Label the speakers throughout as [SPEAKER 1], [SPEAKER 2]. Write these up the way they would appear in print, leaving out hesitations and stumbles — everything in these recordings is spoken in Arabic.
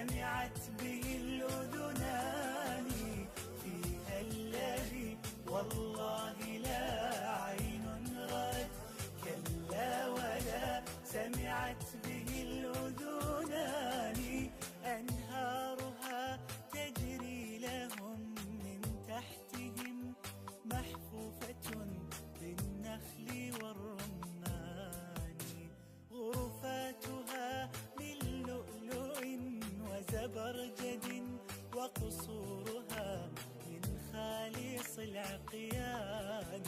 [SPEAKER 1] سمعت به الأذنان، فيها الذي والله لا عين رأت كلا ولا سمعت به الأذنان. أنهارها تجري لهم من تحتهم، محفوفة بالنخل والرمان، غرفاتها من لؤلؤ وزبرجد، وقصورها من خالص العقيان.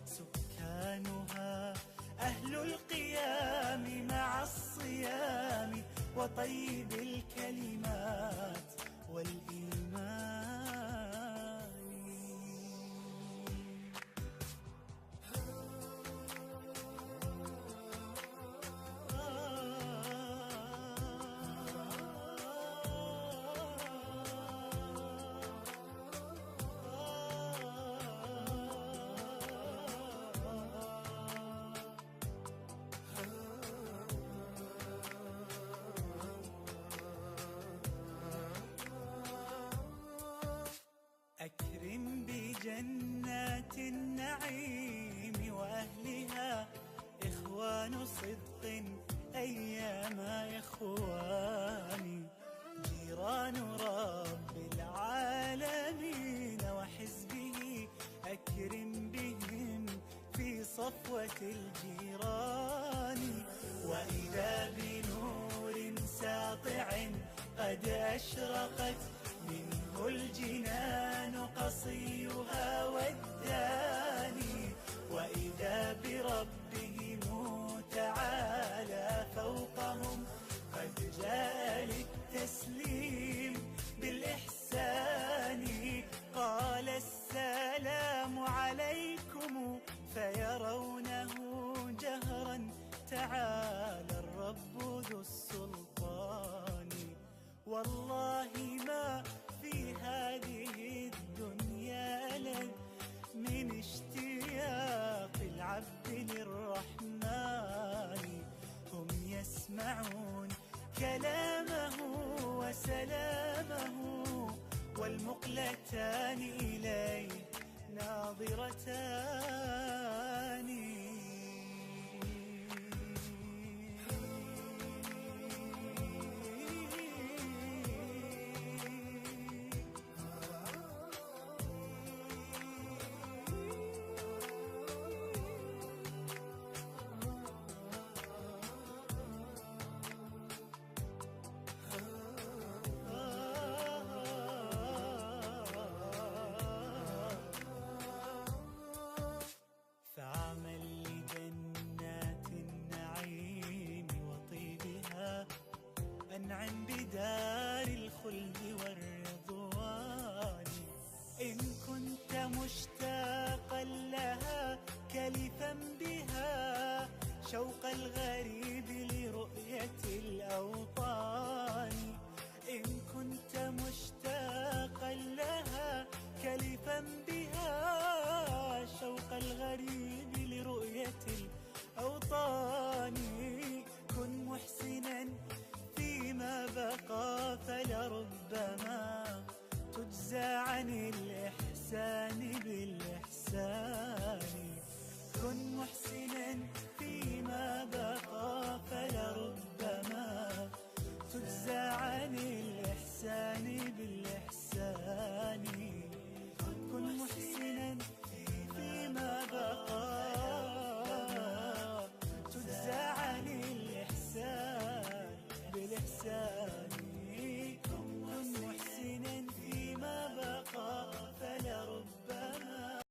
[SPEAKER 1] سكانها أهل القيام مع الصيام، وطيب الكلمات والإيمان. أكرم بجنات النعيم وأهلها، إخوان صدق أيام إخواني، جيران رب العالمين وحزبه، أكرم بهم في صفوة الجيران. وإذا بنور ساطع قد أشرقت منه الجنان قصيها والداني، وإذا بربهم تعالى فوقهم قد جاء للتسليم بالإحسان. قال السلام عليكم فيرونه جهرا، تعالى الرب ذو السلطان. والله ما في هذه الدنيا لذ من اشتياق العبد للرحمن، هم يسمعون كلامه وسلامه، والمقلتان إليه ناظرتان. فعمل لجنات النعيم وطيبها، أنعم بدار الخلد والرضوان. إن كنت مشتاقا لها كلفا بها، شوق الغريب لرؤية الأوطان. إن كنت مشتاقا لها كلفا بها، شوق الغريب لرؤية الأوطان. كن محسنا فيما بقى، فلربما تجزى عن الإحسان